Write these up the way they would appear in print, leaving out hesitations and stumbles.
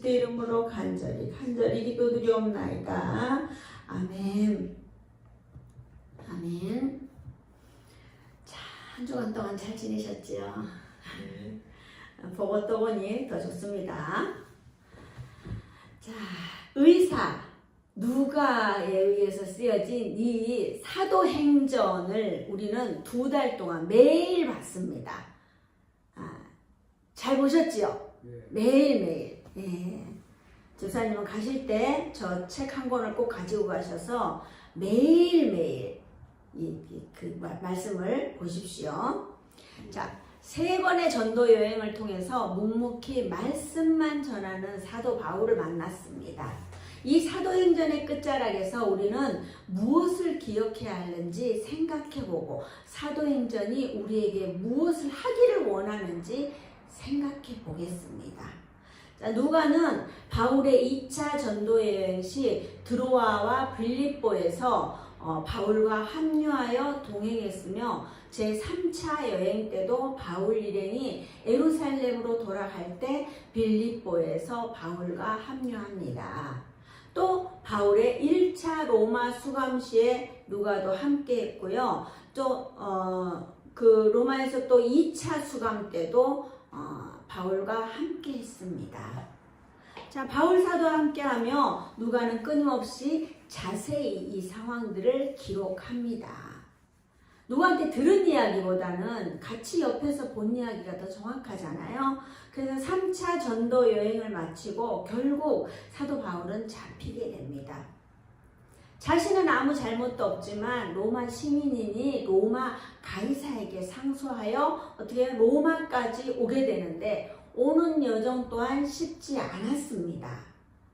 그리스도의 이름으로 간절히 기도드리옵나이다. 아멘. 아멘. 자, 한 주간 동안 잘 지내셨지요? 네. 보고 또 보니 더 좋습니다. 자, 의사 누가에 의해서 쓰여진 이 사도행전을 우리는 2달 동안 매일 봤습니다. 잘 보셨지요? 네. 매일매일. 예. 집사님은 가실 때 저 책 한 권을 꼭 가지고 가셔서 매일매일 그 말씀을 보십시오. 자, 3번의 전도 여행을 통해서 묵묵히 말씀만 전하는 사도 바울을 만났습니다. 이 사도행전의 끝자락에서 우리는 무엇을 기억해야 하는지 생각해보고 사도행전이 우리에게 무엇을 하기를 원하는지 생각해 보겠습니다. 자, 누가는 바울의 2차 전도 여행 시 드로아와 빌립보에서 바울과 합류하여 동행했으며 제3차 여행 때도 바울 일행이 예루살렘으로 돌아갈 때 빌립보에서 바울과 합류합니다. 또 바울의 1차 로마 수감 시에 누가도 함께 했고요. 또 그 로마에서 또 2차 수감 때도 바울과 함께 했습니다. 자, 바울 사도와 함께하며 누가는 끊임없이 자세히 이 상황들을 기록합니다. 누구한테 들은 이야기보다는 같이 옆에서 본 이야기가 더 정확하잖아요. 그래서 3차 전도 여행을 마치고 결국 사도 바울은 잡히게 됩니다. 자신은 아무 잘못도 없지만 로마 시민이니 로마 가이사에게 상소하여 어떻게 로마까지 오게 되는데 오는 여정 또한 쉽지 않았습니다.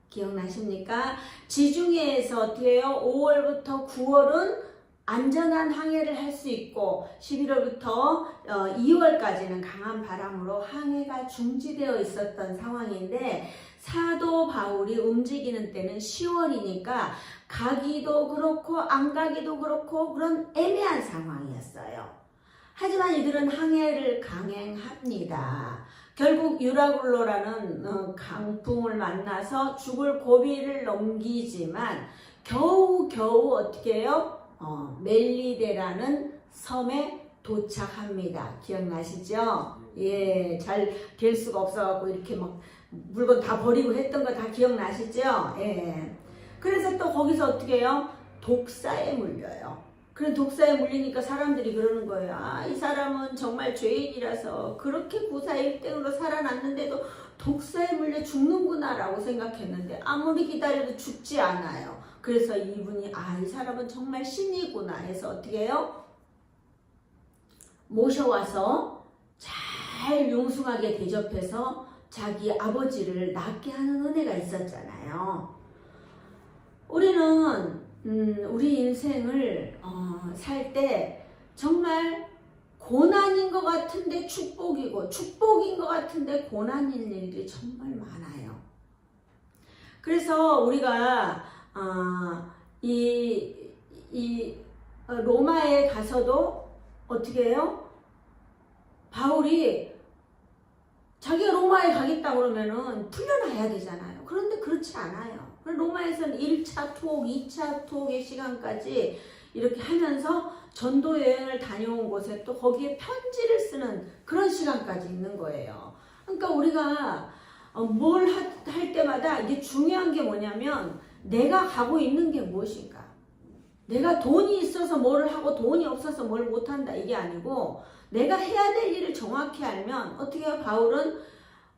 기억나십니까? 지중해에서 어떻게 해요? 5월부터 9월은 안전한 항해를 할 수 있고 11월부터 2월까지는 강한 바람으로 항해가 중지되어 있었던 상황인데 사도 바울이 움직이는 때는 10월이니까 가기도 그렇고 안 가기도 그렇고 그런 애매한 상황이었어요. 하지만 이들은 항해를 강행합니다. 결국 유라굴로라는 강풍을 만나서 죽을 고비를 넘기지만 겨우 어떻게 해요? 멜리데라는 섬에 도착합니다. 기억나시죠? 예, 잘 될 수가 없어갖고 이렇게 막 물건 다 버리고 했던 거 다 기억나시죠? 예. 그래서 또 거기서 어떻게 해요? 독사에 물려요. 그런 독사에 물리니까 사람들이 그러는 거예요. 아, 이 사람은 정말 죄인이라서 그렇게 구사일등으로 살아났는데도 독사에 물려 죽는구나 라고 생각했는데 아무리 기다려도 죽지 않아요. 그래서 이분이 이 사람은 정말 신이구나 해서 어떻게 해요? 모셔와서 잘 융숭하게 대접해서 자기 아버지를 낫게 하는 은혜가 있었잖아요. 우리는 우리 인생을 살 때 정말 고난인 것 같은데 축복이고 축복인 것 같은데 고난인 일들이 정말 많아요. 그래서 우리가 로마에 가서도 어떻게 해요? 바울이 자기가 로마에 가겠다 그러면은 풀려나야 되잖아요. 그런데 그렇지 않아요. 로마에서는 1차 투옥, 2차 투옥의 시간까지 이렇게 하면서 전도 여행을 다녀온 곳에 또 거기에 편지를 쓰는 그런 시간까지 있는 거예요. 그러니까 우리가 뭘 할 때마다 이게 중요한 게 뭐냐면 내가 가고 있는 게 무엇인가? 내가 돈이 있어서 뭐를 하고 돈이 없어서 뭘 못한다 이게 아니고 내가 해야 될 일을 정확히 알면 어떻게 해요? 바울은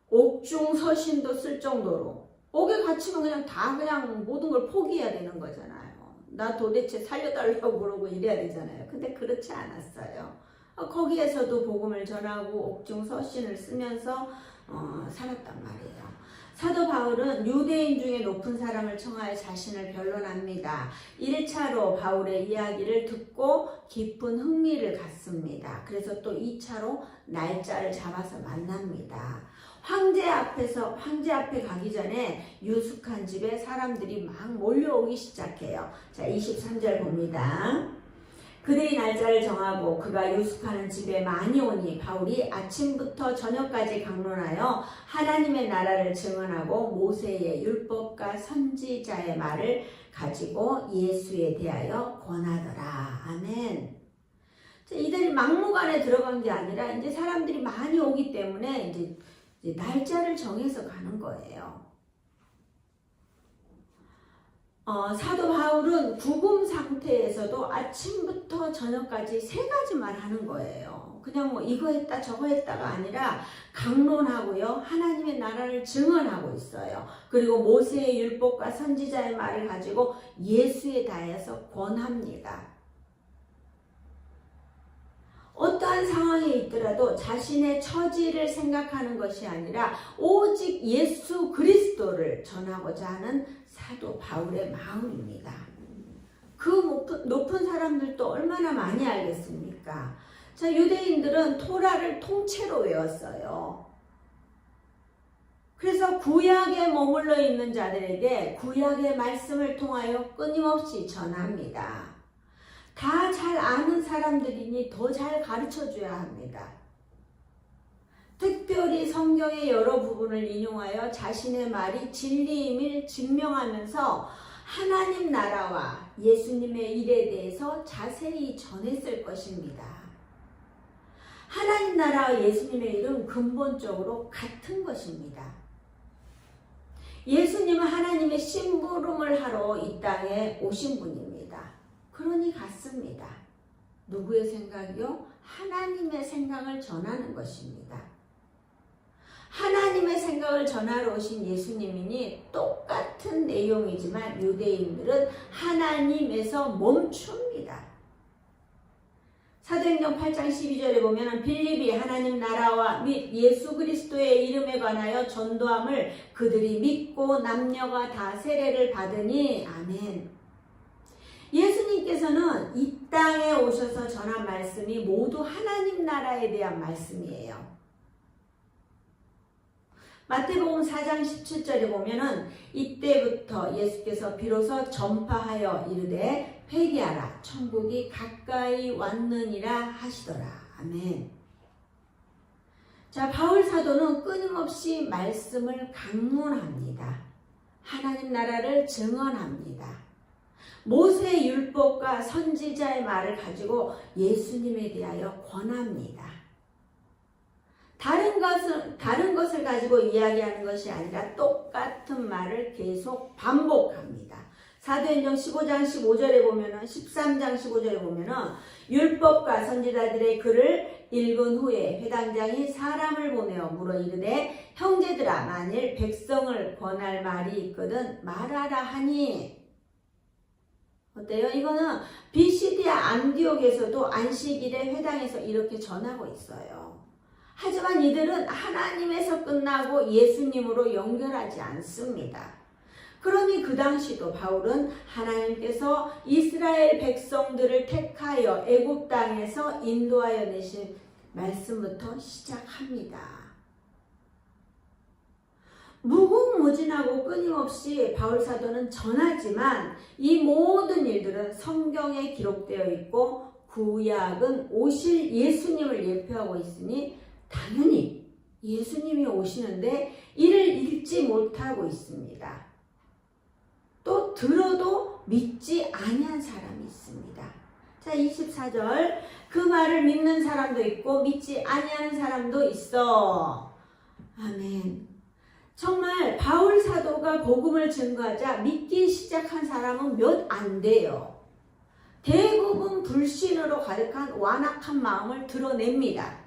옥중서신도 쓸 정도로 옥에 갇히면 그냥 모든 걸 포기해야 되는 거잖아요. 나 도대체 살려달라고 그러고 이래야 되잖아요. 근데 그렇지 않았어요. 거기에서도 복음을 전하고 옥중서신을 쓰면서 살았단 말이에요. 사도 바울은 유대인 중에 높은 사람을 청하여 자신을 변론합니다. 1차로 바울의 이야기를 듣고 깊은 흥미를 갖습니다. 그래서 또 2차로 날짜를 잡아서 만납니다. 황제 앞에 가기 전에 유숙한 집에 사람들이 막 몰려오기 시작해요. 자, 23절 봅니다. 그들이 날짜를 정하고 그가 유숙하는 집에 많이 오니 바울이 아침부터 저녁까지 강론하여 하나님의 나라를 증언하고 모세의 율법과 선지자의 말을 가지고 예수에 대하여 권하더라. 아멘. 이들이 막무가내 들어간 게 아니라 이제 사람들이 많이 오기 때문에 이제 날짜를 정해서 가는 거예요. 사도 바울은 구금 상태에서도 아침부터 저녁까지 3가지만 하는 거예요. 그냥 뭐 이거 했다 저거 했다가 아니라 강론하고요. 하나님의 나라를 증언하고 있어요. 그리고 모세의 율법과 선지자의 말을 가지고 예수에 대하여서 권합니다. 어떠한 상황에 있더라도 자신의 처지를 생각하는 것이 아니라 오직 예수 그리스도를 전하고자 하는 사도 바울의 마음입니다. 그 높은 사람들도 얼마나 많이 알겠습니까? 자, 유대인들은 토라를 통째로 외웠어요. 그래서 구약에 머물러 있는 자들에게 구약의 말씀을 통하여 끊임없이 전합니다. 다 잘 아는 사람들이니 더 잘 가르쳐 줘야 합니다. 특별히 성경의 여러 부분을 인용하여 자신의 말이 진리임을 증명하면서 하나님 나라와 예수님의 일에 대해서 자세히 전했을 것입니다. 하나님 나라와 예수님의 일은 근본적으로 같은 것입니다. 예수님은 하나님의 심부름을 하러 이 땅에 오신 분입니다. 그러니 같습니다. 누구의 생각이요? 하나님의 생각을 전하는 것입니다. 하나님의 생각을 전하러 오신 예수님이니 똑같은 내용이지만 유대인들은 하나님에서 멈춥니다. 사도행전 8장 12절에 보면 빌립이 하나님 나라와 및 예수 그리스도의 이름에 관하여 전도함을 그들이 믿고 남녀가 다 세례를 받으니 아멘. 예수님께서는 이 땅에 오셔서 전한 말씀이 모두 하나님 나라에 대한 말씀이에요. 마태복음 4장 17절에 보면은 이때부터 예수께서 비로소 전파하여 이르되 회개하라 천국이 가까이 왔느니라 하시더라. 아멘. 자, 바울 사도는 끊임없이 말씀을 강론합니다. 하나님 나라를 증언합니다. 모세의 율법과 선지자의 말을 가지고 예수님에 대하여 권합니다. 다른 것을 가지고 이야기하는 것이 아니라 똑같은 말을 계속 반복합니다. 사도행전 15장 15절에 보면은 13장 15절에 보면은 율법과 선지자들의 글을 읽은 후에 회당장이 사람을 보내어 물어 이르되 형제들아 만일 백성을 권할 말이 있거든 말하라 하니 어때요? 이거는 비시디아 안디옥에서도 안식일에 회당에서 이렇게 전하고 있어요. 하지만 이들은 하나님에서 끝나고 예수님으로 연결하지 않습니다. 그러니 그 당시도 바울은 하나님께서 이스라엘 백성들을 택하여 애굽 땅에서 인도하여 내신 말씀부터 시작합니다. 무궁무진하고 끊임없이 바울 사도는 전하지만 이 모든 일들은 성경에 기록되어 있고 구약은 오실 예수님을 예표하고 있으니 당연히 예수님이 오시는데 이를 읽지 못하고 있습니다. 또 들어도 믿지 아니한 사람이 있습니다. 자, 24절 그 말을 믿는 사람도 있고 믿지 아니하는 사람도 있어. 아멘. 정말 바울 사도가 복음을 증거하자 믿기 시작한 사람은 몇 안 돼요. 대부분 불신으로 가득한 완악한 마음을 드러냅니다.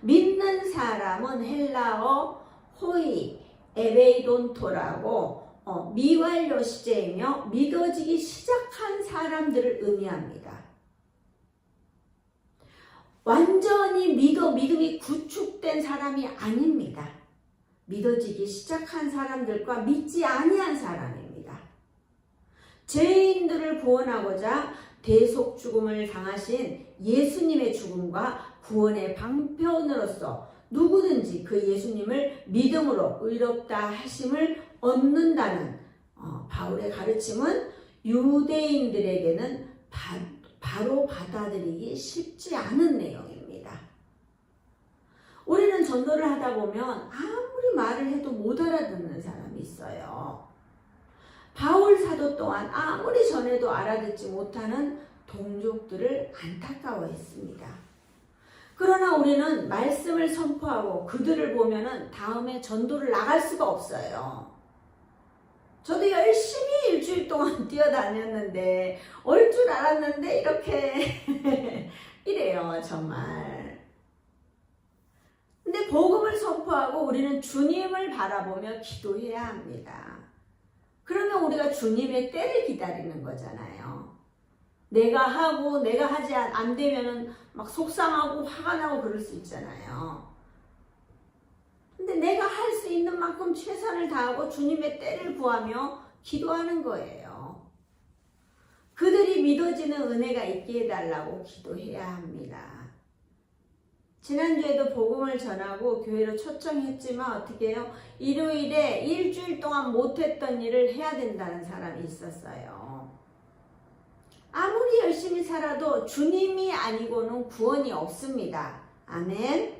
믿는 사람은 헬라어 호이, 에베이돈토라고 미완료 시제이며 믿어지기 시작한 사람들을 의미합니다. 완전히 믿음이 구축된 사람이 아닙니다. 믿어지기 시작한 사람들과 믿지 아니한 사람입니다. 죄인들을 구원하고자 대속 죽음을 당하신 예수님의 죽음과 구원의 방편으로서 누구든지 그 예수님을 믿음으로 의롭다 하심을 얻는다는 바울의 가르침은 유대인들에게는 바로 받아들이기 쉽지 않은 내용입니다. 우리는 전도를 하다 보면 아무리 말을 해도 못 알아듣는 사람이 있어요. 바울 사도 또한 아무리 전해도 알아듣지 못하는 동족들을 안타까워했습니다. 그러나 우리는 말씀을 선포하고 그들을 보면은 다음에 전도를 나갈 수가 없어요. 저도 열심히 일주일 동안 뛰어다녔는데 올 줄 알았는데 이렇게 이래요, 정말. 근데 복음을 선포하고 우리는 주님을 바라보며 기도해야 합니다. 그러면 우리가 주님의 때를 기다리는 거잖아요. 내가 하고 내가 하지 안 되면은 막 속상하고 화가 나고 그럴 수 있잖아요. 근데 내가 할 수 있는 만큼 최선을 다하고 주님의 때를 구하며 기도하는 거예요. 그들이 믿어지는 은혜가 있게 해달라고 기도해야 합니다. 지난주에도 복음을 전하고 교회로 초청했지만 어떻게 해요? 일요일에 일주일 동안 못했던 일을 해야 된다는 사람이 있었어요. 아무리 열심히 살아도 주님이 아니고는 구원이 없습니다. 아멘.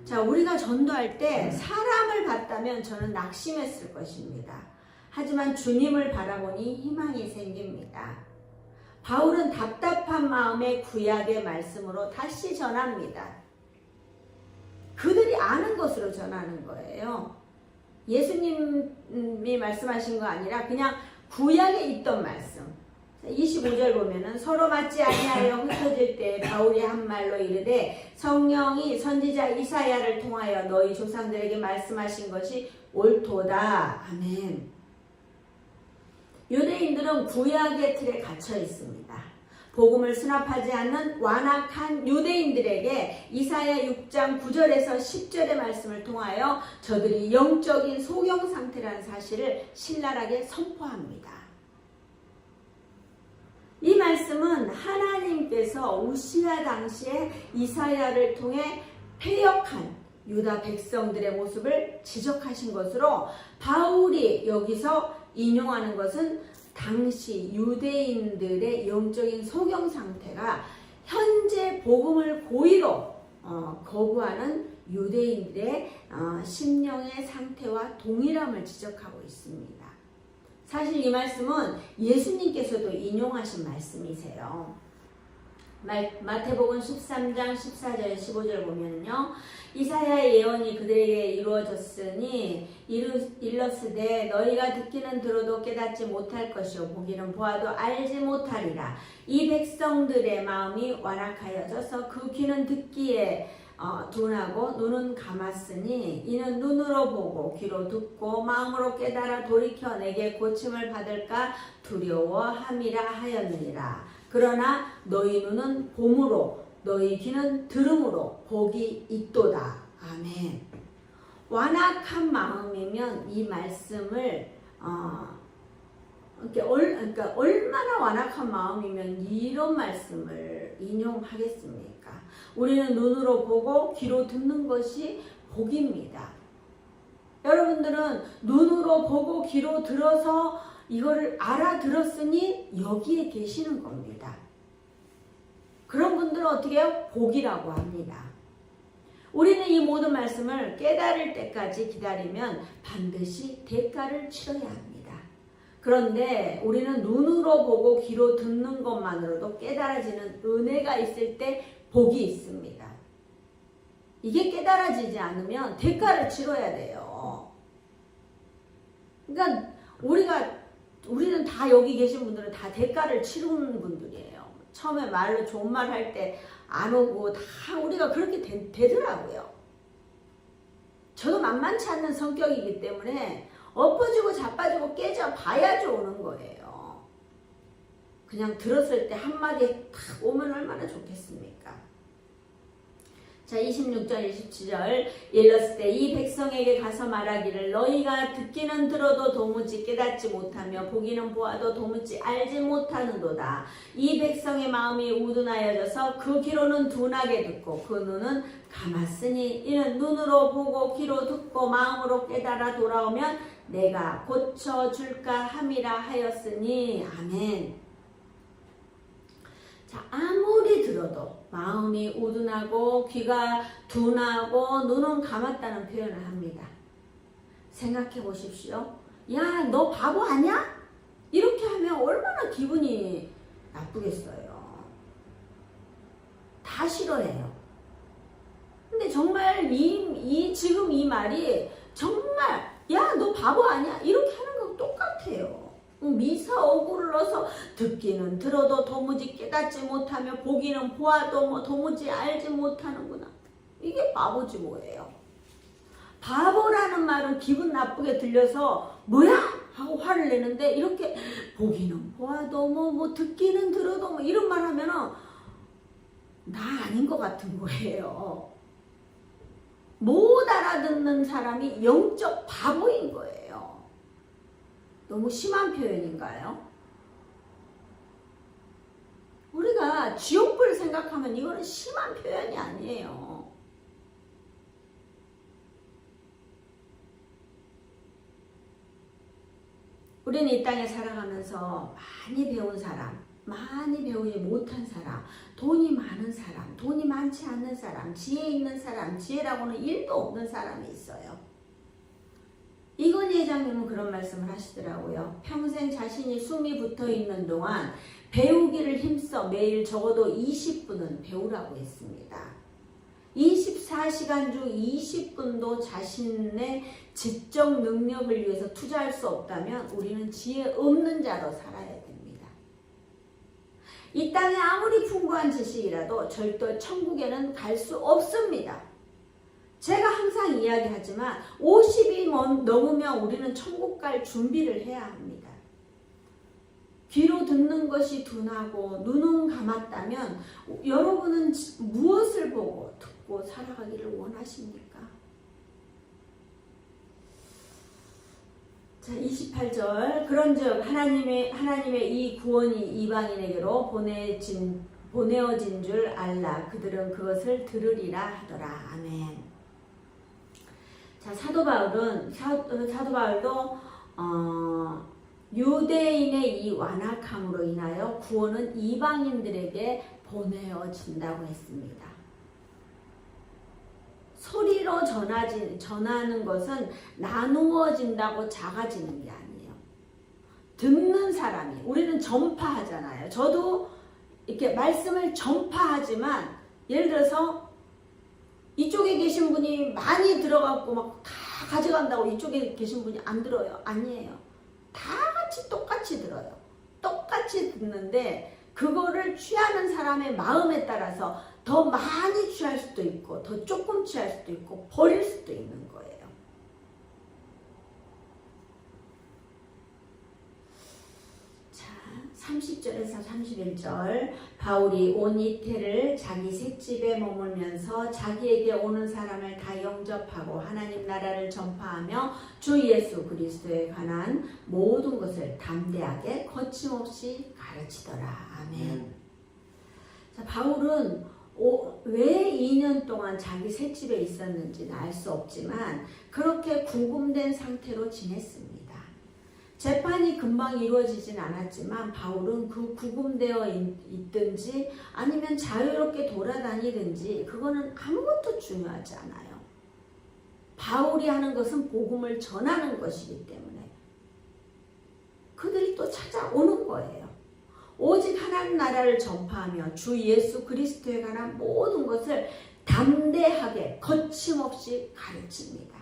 자, 우리가 전도할 때 사람을 봤다면 저는 낙심했을 것입니다. 하지만 주님을 바라보니 희망이 생깁니다. 바울은 답답한 마음에 구약의 말씀으로 다시 전합니다. 그들이 아는 것으로 전하는 거예요. 예수님이 말씀하신 거 아니라 그냥 구약에 있던 말씀. 25절 보면은 서로 맞지 아니하여 흩어질 때 바울이 한 말로 이르되 성령이 선지자 이사야를 통하여 너희 조상들에게 말씀하신 것이 옳도다. 아멘. 유대인들은 구약의 틀에 갇혀 있습니다. 복음을 수납하지 않는 완악한 유대인들에게 이사야 6장 9절에서 10절의 말씀을 통하여 저들이 영적인 소경 상태라는 사실을 신랄하게 선포합니다. 이 말씀은 하나님께서 우시야 당시에 이사야를 통해 패역한 유다 백성들의 모습을 지적하신 것으로 바울이 여기서 인용하는 것은 당시 유대인들의 영적인 소경 상태가 현재 복음을 고의로 거부하는 유대인들의 심령의 상태와 동일함을 지적하고 있습니다. 사실 이 말씀은 예수님께서도 인용하신 말씀이세요. 마태복음 13장 14절 15절 보면요. 이사야의 예언이 그들에게 이루어졌으니 일렀으되 너희가 듣기는 들어도 깨닫지 못할 것이요 보기는 보아도 알지 못하리라. 이 백성들의 마음이 완악하여져서 그 귀는 듣기에 둔하고 눈은 감았으니 이는 눈으로 보고 귀로 듣고 마음으로 깨달아 돌이켜 내게 고침을 받을까 두려워함이라 하였느니라. 그러나 너희 눈은 봄으로 너희 귀는 들음으로 복이 있도다. 아멘. 완악한 마음이면 이 말씀을 그러니까 얼마나 완악한 마음이면 이런 말씀을 인용하겠습니까? 우리는 눈으로 보고 귀로 듣는 것이 복입니다. 여러분들은 눈으로 보고 귀로 들어서 이거를 알아들었으니 여기에 계시는 겁니다. 그런 분들은 어떻게 해요? 복이라고 합니다. 우리는 이 모든 말씀을 깨달을 때까지 기다리면 반드시 대가를 치러야 합니다. 그런데 우리는 눈으로 보고 귀로 듣는 것만으로도 깨달아지는 은혜가 있을 때 복이 있습니다. 이게 깨달아지지 않으면 대가를 치러야 돼요. 그러니까 우리는 다 여기 계신 분들은 다 대가를 치르는 분들이에요. 처음에 말로 좋은 말 할 때 안 오고 다 우리가 그렇게 되더라고요. 저도 만만치 않는 성격이기 때문에 엎어지고 자빠지고 깨져 봐야지 오는 거예요. 그냥 들었을 때 한마디 탁 오면 얼마나 좋겠습니까? 자, 26절 27절 일렀을 때 이 백성에게 가서 말하기를 너희가 듣기는 들어도 도무지 깨닫지 못하며 보기는 보아도 도무지 알지 못하는도다. 이 백성의 마음이 우둔하여져서 그 귀로는 둔하게 듣고 그 눈은 감았으니 이는 눈으로 보고 귀로 듣고 마음으로 깨달아 돌아오면 내가 고쳐줄까 함이라 하였으니. 아멘. 자, 아무리 들어도 마음이 우둔하고 귀가 둔하고 눈은 감았다는 표현을 합니다. 생각해 보십시오. 야, 너 바보 아니야? 이렇게 하면 얼마나 기분이 나쁘겠어요. 다 싫어해요. 근데 정말 지금 이 말이 정말 야, 너 바보 아니야? 이렇게 하는 거 똑같아요. 미사 오구를 넣어서 듣기는 들어도 도무지 깨닫지 못하며 보기는 보아도 뭐 도무지 알지 못하는구나. 이게 바보지 뭐예요. 바보라는 말은 기분 나쁘게 들려서 뭐야? 하고 화를 내는데 이렇게 보기는 보아도 뭐 듣기는 들어도 뭐 이런 말 하면은 나 아닌 것 같은 거예요. 못 알아듣는 사람이 영적 바보인 거예요. 너무 심한 표현인가요? 우리가 지옥불 생각하면 이거는 심한 표현이 아니에요. 우리는 이 땅에 살아가면서 많이 배운 사람, 많이 배우지 못한 사람, 돈이 많은 사람, 돈이 많지 않는 사람, 지혜 있는 사람, 지혜라고는 1도 없는 사람이 있어요. 이건희 회장님은 그런 말씀을 하시더라고요. 평생 자신이 숨이 붙어 있는 동안 배우기를 힘써 매일 적어도 20분은 배우라고 했습니다. 24시간 중 20분도 자신의 지적 능력을 위해서 투자할 수 없다면 우리는 지혜 없는 자로 살아야 됩니다. 이 땅에 아무리 풍부한 지식이라도 절대 천국에는 갈 수 없습니다. 제가 항상 이야기하지만 50이 넘으면 우리는 천국 갈 준비를 해야 합니다. 귀로 듣는 것이 둔하고 눈은 감았다면 여러분은 무엇을 보고 듣고 살아가기를 원하십니까? 자, 28절 그런즉 하나님의 이 구원이 이방인에게로 보내어진 줄 알라. 그들은 그것을 들으리라 하더라. 아멘. 자, 사도 바울도 유대인의 이 완악함으로 인하여 구원은 이방인들에게 보내어진다고 했습니다. 소리로 전하는 것은 나누어진다고 작아지는 게 아니에요. 듣는 사람이, 우리는 전파하잖아요. 저도 이렇게 말씀을 전파하지만 예를 들어서 이쪽에 계신 분이 많이 들어갖고 막 다 가져간다고 이쪽에 계신 분이 안 들어요. 아니에요. 다 같이 똑같이 들어요. 똑같이 듣는데 그거를 취하는 사람의 마음에 따라서 더 많이 취할 수도 있고 더 조금 취할 수도 있고 버릴 수도 있는 거예요. 자, 30절에서 31절 바울이 온 이태를 자기 셋집에 머물면서 자기에게 오는 사람을 다 영접하고 하나님 나라를 전파하며 주 예수 그리스도에 관한 모든 것을 담대하게 거침없이 가르치더라. 아멘. 자, 바울은 왜 2년 동안 자기 셋집에 있었는지는 알 수 없지만 그렇게 구금된 상태로 지냈습니다. 재판이 금방 이루어지진 않았지만 바울은 그 구금되어 있든지 아니면 자유롭게 돌아다니든지 그거는 아무것도 중요하지 않아요. 바울이 하는 것은 복음을 전하는 것이기 때문에 그들이 또 찾아오는 거예요. 오직 하나님 나라를 전파하며 주 예수 그리스도에 관한 모든 것을 담대하게 거침없이 가르칩니다.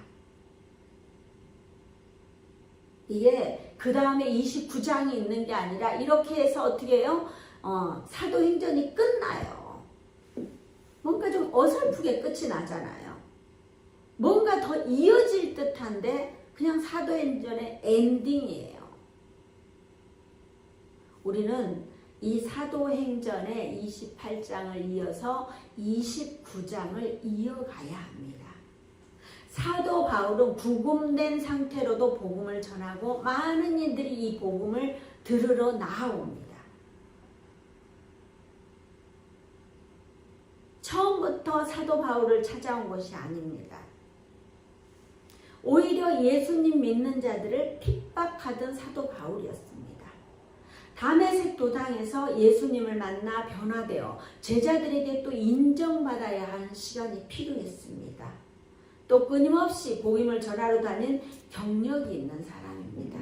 이게 그 다음에 29장이 있는 게 아니라 이렇게 해서 어떻게 해요? 사도행전이 끝나요. 뭔가 좀 어설프게 끝이 나잖아요. 뭔가 더 이어질 듯한데 그냥 사도행전의 엔딩이에요. 우리는 이 사도행전의 28장을 이어서 29장을 이어가야 합니다. 사도 바울은 구금된 상태로도 복음을 전하고 많은 이들이 이 복음을 들으러 나아옵니다. 처음부터 사도 바울을 찾아온 것이 아닙니다. 오히려 예수님 믿는 자들을 핍박하던 사도 바울이었습니다. 다메섹 도당에서 예수님을 만나 변화되어 제자들에게 또 인정받아야 하는 시간이 필요했습니다. 또 끊임없이 복음을 전하러 다닌 경력이 있는 사람입니다.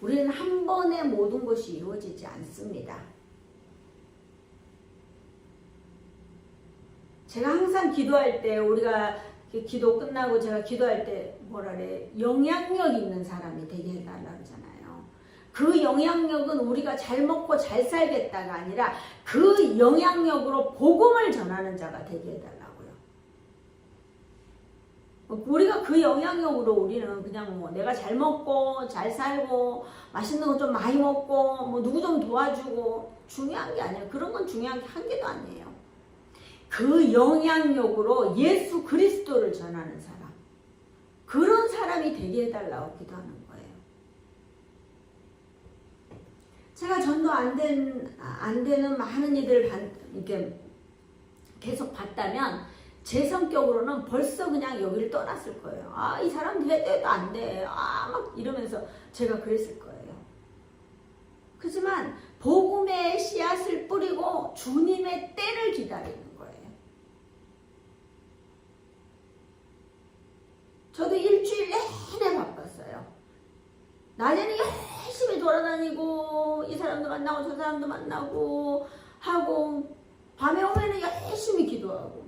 우리는 한 번에 모든 것이 이루어지지 않습니다. 제가 항상 기도할 때, 우리가 기도 끝나고 제가 기도할 때 뭐라 그래, 영향력 있는 사람이 되게 해달라고 그러잖아요. 그 영향력은 우리가 잘 먹고 잘 살겠다가 아니라 그 영향력으로 복음을 전하는 자가 되게 해달라고요. 우리가 그 영향력으로 우리는 그냥 뭐 내가 잘 먹고 잘 살고 맛있는 거 좀 많이 먹고 뭐 누구 좀 도와주고 중요한 게 아니에요. 그런 건 중요한 게 한 개도 아니에요. 그 영향력으로 예수 그리스도를 전하는 사람, 그런 사람이 되게 해달라고 기도하는 거예요. 제가 전도 안 되는 많은 이들을 이렇게 계속 봤다면 제 성격으로는 벌써 그냥 여기를 떠났을 거예요. 아, 이 사람 돼도 안 돼. 아, 막 이러면서 제가 그랬을 거예요. 그렇지만 복음의 씨앗을 뿌리고 주님의 때를 기다리는 거예요. 저도 일주일 내내 바빴어요. 낮에는 열심히 돌아다니고 이 사람도 만나고 저 사람도 만나고 하고 밤에 오면은 열심히 기도하고.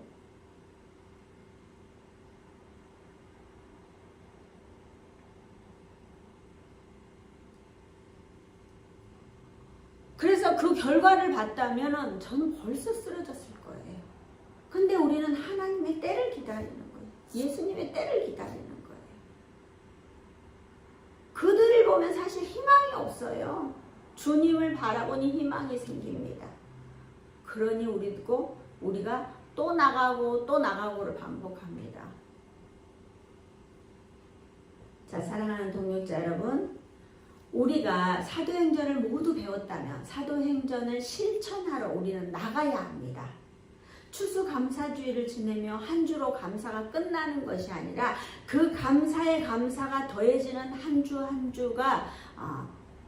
그래서 그 결과를 봤다면 저는 벌써 쓰러졌을 거예요. 근데 우리는 하나님의 때를 기다리는 거예요. 예수님의 때를 기다리는 거예요. 그들을 보면 사실 희망이 없어요. 주님을 바라보니 희망이 생깁니다. 그러니 우리가 또 나가고 또 나가고를 반복합니다. 자, 사랑하는 동역자 여러분, 우리가 사도행전을 모두 배웠다면 사도행전을 실천하러 우리는 나가야 합니다. 추수감사주의를 지내며 한 주로 감사가 끝나는 것이 아니라 그 감사의 감사가 더해지는 한 주 한 주가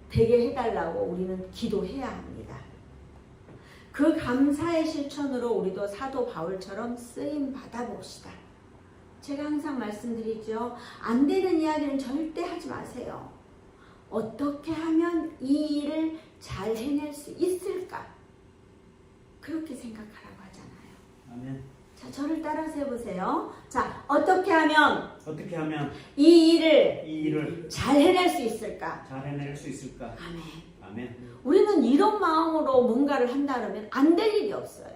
되게 해달라고 우리는 기도해야 합니다. 그 감사의 실천으로 우리도 사도 바울처럼 쓰임 받아봅시다. 제가 항상 말씀드리죠. 안 되는 이야기는 절대 하지 마세요. 어떻게 하면 이 일을 잘 해낼 수 있을까? 그렇게 생각하라고 하잖아요. 아멘. 자, 저를 따라서 해보세요. 자, 어떻게 하면 이 일을 잘 해낼 수 있을까? 잘 해낼 수 있을까? 아멘. 아멘. 우리는 이런 마음으로 뭔가를 한다면 안 될 일이 없어요.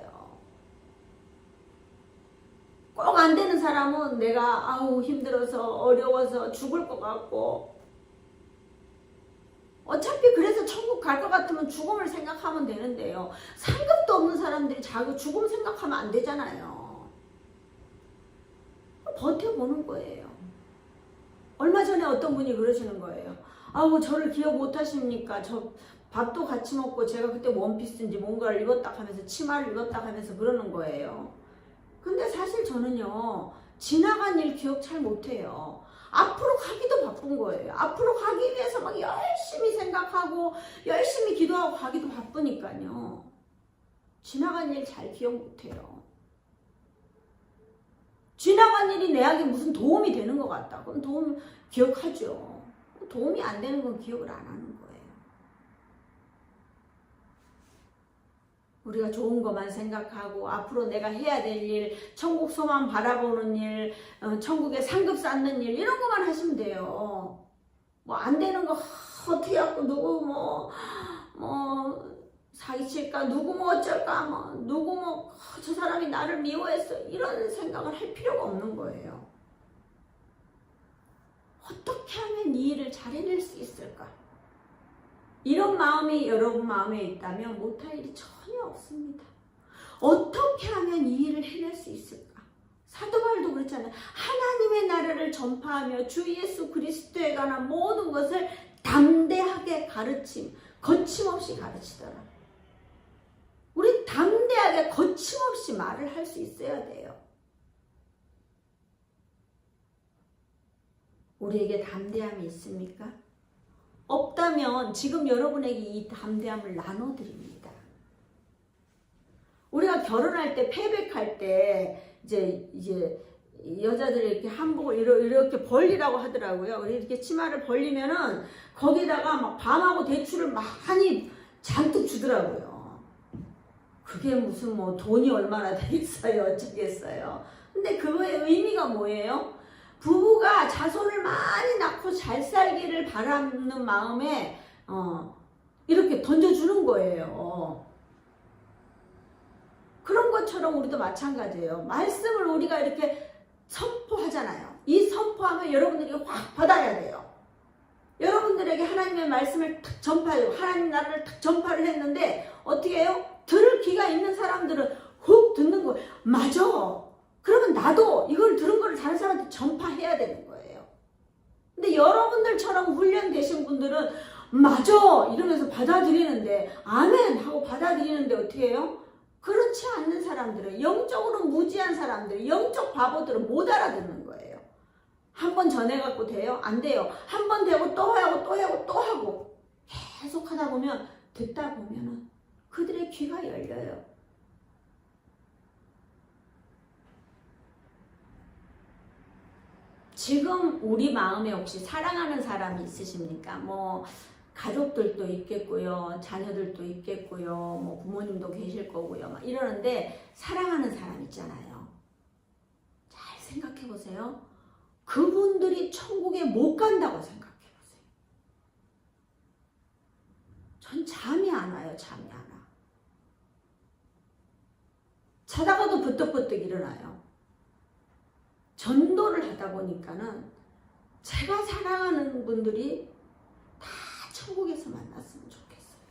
꼭 안 되는 사람은 내가 힘들어서 어려워서 죽을 것 같고 어차피 그래서 천국 갈 것 같으면 죽음을 생각하면 되는데요. 상급도 없는 사람들이 자기 죽음 생각하면 안 되잖아요. 버텨보는 거예요. 얼마 전에 어떤 분이 그러시는 거예요. 저를 기억 못 하십니까? 저 밥도 같이 먹고 제가 그때 원피스인지 뭔가를 입었다 하면서 치마를 입었다 하면서 그러는 거예요. 근데 사실 저는요. 지나간 일 기억 잘 못해요. 앞으로 가기도 바쁜 거예요. 앞으로 가기 위해서 막 열심히 생각하고 열심히 기도하고 가기도 바쁘니까요. 지나간 일 잘 기억 못해요. 지나간 일이 내에게 무슨 도움이 되는 것 같다. 그럼 도움 기억하죠. 도움이 안 되는 건 기억을 안 하는 거예요. 우리가 좋은 것만 생각하고 앞으로 내가 해야 될 일, 천국 소망 바라보는 일, 천국에 상급 쌓는 일 이런 것만 하시면 돼요. 뭐 안 되는 거 어떻게 하고 누구 뭐 사기칠까, 누구 뭐 어쩔까, 누구 저 사람이 나를 미워했어 이런 생각을 할 필요가 없는 거예요. 어떻게 하면 이 일을 잘 해낼 수 있을까? 이런 마음이 여러분 마음에 있다면 못할 일이 전혀 없습니다. 어떻게 하면 이 일을 해낼 수 있을까? 사도 바울도 그랬잖아요. 하나님의 나라를 전파하며 주 예수 그리스도에 관한 모든 것을 담대하게 거침없이 가르치더라. 우리 담대하게 거침없이 말을 할 수 있어야 돼요. 우리에게 담대함이 있습니까? 없다면 지금 여러분에게 이 담대함을 나눠드립니다. 우리가 결혼할 때, 패백할 때, 이제 여자들이 이렇게 한복을 이렇게 벌리라고 하더라고요. 이렇게 치마를 벌리면은 거기다가 막 밤하고 대추를 많이 잔뜩 주더라고요. 그게 무슨 뭐 돈이 얼마나 되겠어요, 어쩌겠어요. 근데 그거의 의미가 뭐예요? 부부가 자손을 많이 낳고 잘 살기를 바라는 마음에 이렇게 던져주는 거예요. 그런 것처럼 우리도 마찬가지예요. 말씀을 우리가 이렇게 선포하잖아요. 이 선포하면 여러분들이 확 받아야 돼요. 여러분들에게 하나님의 말씀을 탁 전파해요. 하나님 나라를 탁 전파를 했는데 어떻게 해요? 들을 귀가 있는 사람들은 훅 듣는 거예요. 맞아. 그러면 나도 이걸 들은 거를 다른 사람한테 전파해야 되는 거예요. 근데 여러분들처럼 훈련되신 분들은 맞아 이러면서 받아들이는데 아멘 하고 받아들이는데 어떻게 해요? 그렇지 않는 사람들은, 영적으로 무지한 사람들, 영적 바보들은 못 알아듣는 거예요. 한 번 전해갖고 돼요? 안 돼요. 한 번 되고 또 하고 또 하고 또 하고 계속 하다 보면, 듣다 보면은 그들의 귀가 열려요. 지금 우리 마음에 혹시 사랑하는 사람이 있으십니까? 뭐 가족들도 있겠고요, 자녀들도 있겠고요, 뭐 부모님도 계실 거고요, 막 이러는데 사랑하는 사람 있잖아요. 잘 생각해 보세요. 그분들이 천국에 못 간다고 생각해 보세요. 전 잠이 안 와요, 잠이 안 와. 자다가도 부떡부떡 일어나요. 전도를 하다 보니까는 제가 사랑하는 분들이 다 천국에서 만났으면 좋겠어요.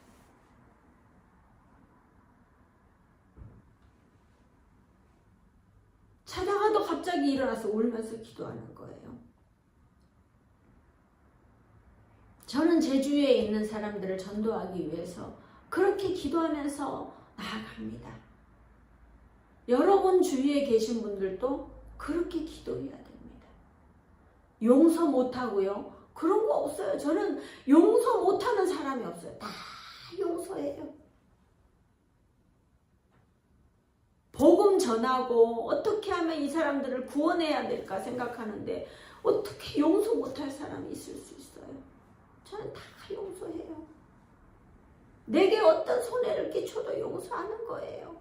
자다가도 갑자기 일어나서 울면서 기도하는 거예요. 저는 제 주위에 있는 사람들을 전도하기 위해서 그렇게 기도하면서 나아갑니다. 여러분 주위에 계신 분들도 그렇게 기도해야 됩니다. 용서 못하고요. 그런 거 없어요. 저는 용서 못하는 사람이 없어요. 다 용서해요. 복음 전하고 어떻게 하면 이 사람들을 구원해야 될까 생각하는데 어떻게 용서 못할 사람이 있을 수 있어요? 저는 다 용서해요. 내게 어떤 손해를 끼쳐도 용서하는 거예요.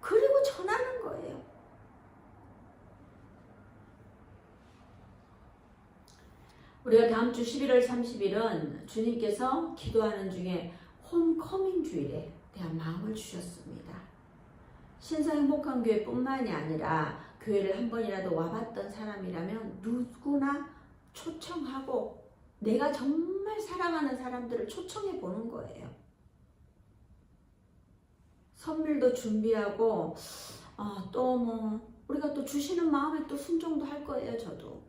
그리고 전하는 거예요. 우리가 다음 주 11월 30일은 주님께서 기도하는 중에 홈커밍 주일에 대한 마음을 주셨습니다. 신사행복한 교회뿐만이 아니라 교회를 한 번이라도 와봤던 사람이라면 누구나 초청하고 내가 정말 사랑하는 사람들을 초청해 보는 거예요. 선물도 준비하고 또 뭐 우리가 또 주시는 마음에 또 순종도 할 거예요. 저도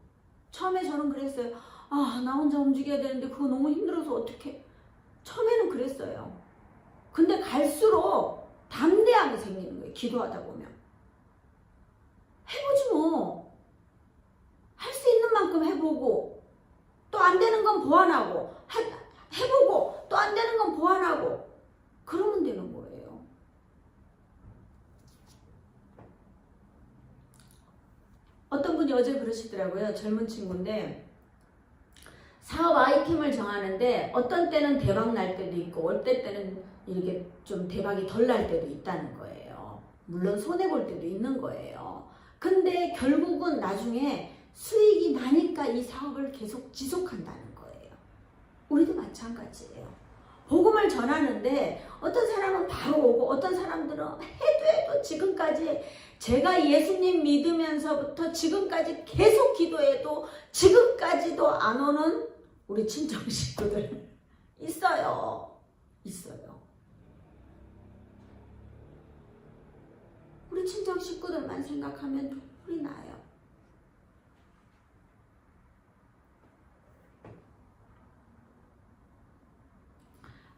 처음에 저는 그랬어요. 나 혼자 움직여야 되는데 그거 너무 힘들어서 어떡해. 처음에는 그랬어요. 근데 갈수록 담대함이 생기는 거예요. 기도하다 보면 해보지 뭐. 할 수 있는 만큼 해보고 또 안 되는 건 보완하고 해보고 또 안 되는 건 보완하고 그러면 되는 거예요. 어떤 분이 어제 그러시더라고요. 젊은 친구인데 사업 아이템을 정하는데 어떤 때는 대박 날 때도 있고 어떤 때는 이렇게 좀 대박이 덜 날 때도 있다는 거예요. 물론 손해볼 때도 있는 거예요. 근데 결국은 나중에 수익이 나니까 이 사업을 계속 지속한다는 거예요. 우리도 마찬가지예요. 복음을 전하는데 어떤 사람은 바로 오고 어떤 사람들은 해도 지금까지 제가 예수님 믿으면서부터 지금까지 계속 기도해도 지금까지도 안 오는 우리 친정 식구들 있어요. 우리 친정 식구들만 생각하면 눈물이 나요.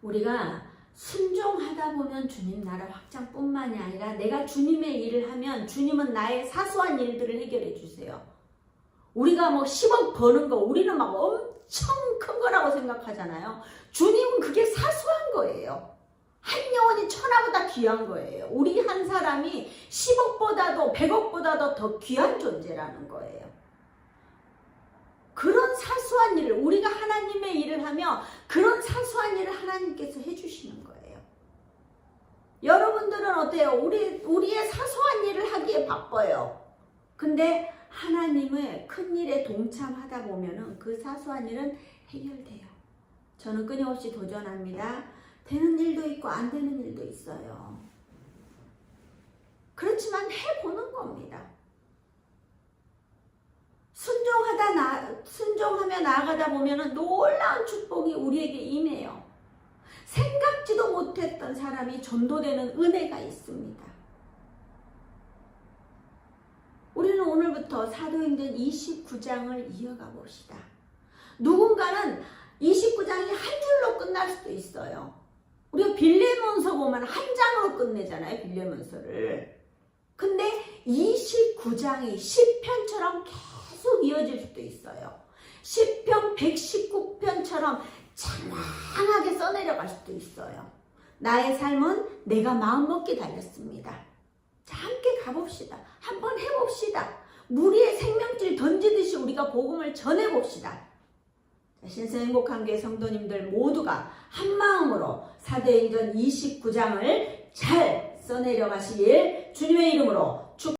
우리가 순종하다 보면 주님 나라 확장뿐만이 아니라 내가 주님의 일을 하면 주님은 나의 사소한 일들을 해결해 주세요. 우리가 뭐 10억 버는 거 우리는 막 엄청 큰 거라고 생각하잖아요. 주님은 그게 사소한 거예요. 한 영혼이 천하보다 귀한 거예요. 우리 한 사람이 10억보다도 100억보다도 더 귀한 존재라는 거예요. 그런 사소한 일을 우리가 하나님의 일을 하며 그런 사소한 일을 하나님께서 해주시는 거예요. 여러분들은 어때요? 우리의 사소한 일을 하기에 바빠요. 근데 하나님의 큰 일에 동참하다 보면은 그 사소한 일은 해결돼요. 저는 끊임없이 도전합니다. 되는 일도 있고 안 되는 일도 있어요. 그렇지만 해보는 겁니다. 순종하며 나아가다 보면은 놀라운 축복이 우리에게 임해요. 생각지도 못했던 사람이 전도되는 은혜가 있습니다. 우리는 오늘부터 사도행전 29장을 이어가 봅시다. 누군가는 29장이 한 줄로 끝날 수도 있어요. 우리가 빌레몬서 보면 한 장으로 끝내잖아요. 빌레몬서를. 근데 29장이 시편처럼 계속 이어질 수도 있어요. 시편 119편처럼 장황하게 써내려갈 수도 있어요. 나의 삶은 내가 마음먹게 달렸습니다. 자, 함께 가봅시다. 한번 해봅시다. 무리의 생명줄 던지듯이 우리가 복음을 전해봅시다. 신성행복한 교회 성도님들 모두가 한마음으로 사도행전 29장을 잘 써내려 가시길 주님의 이름으로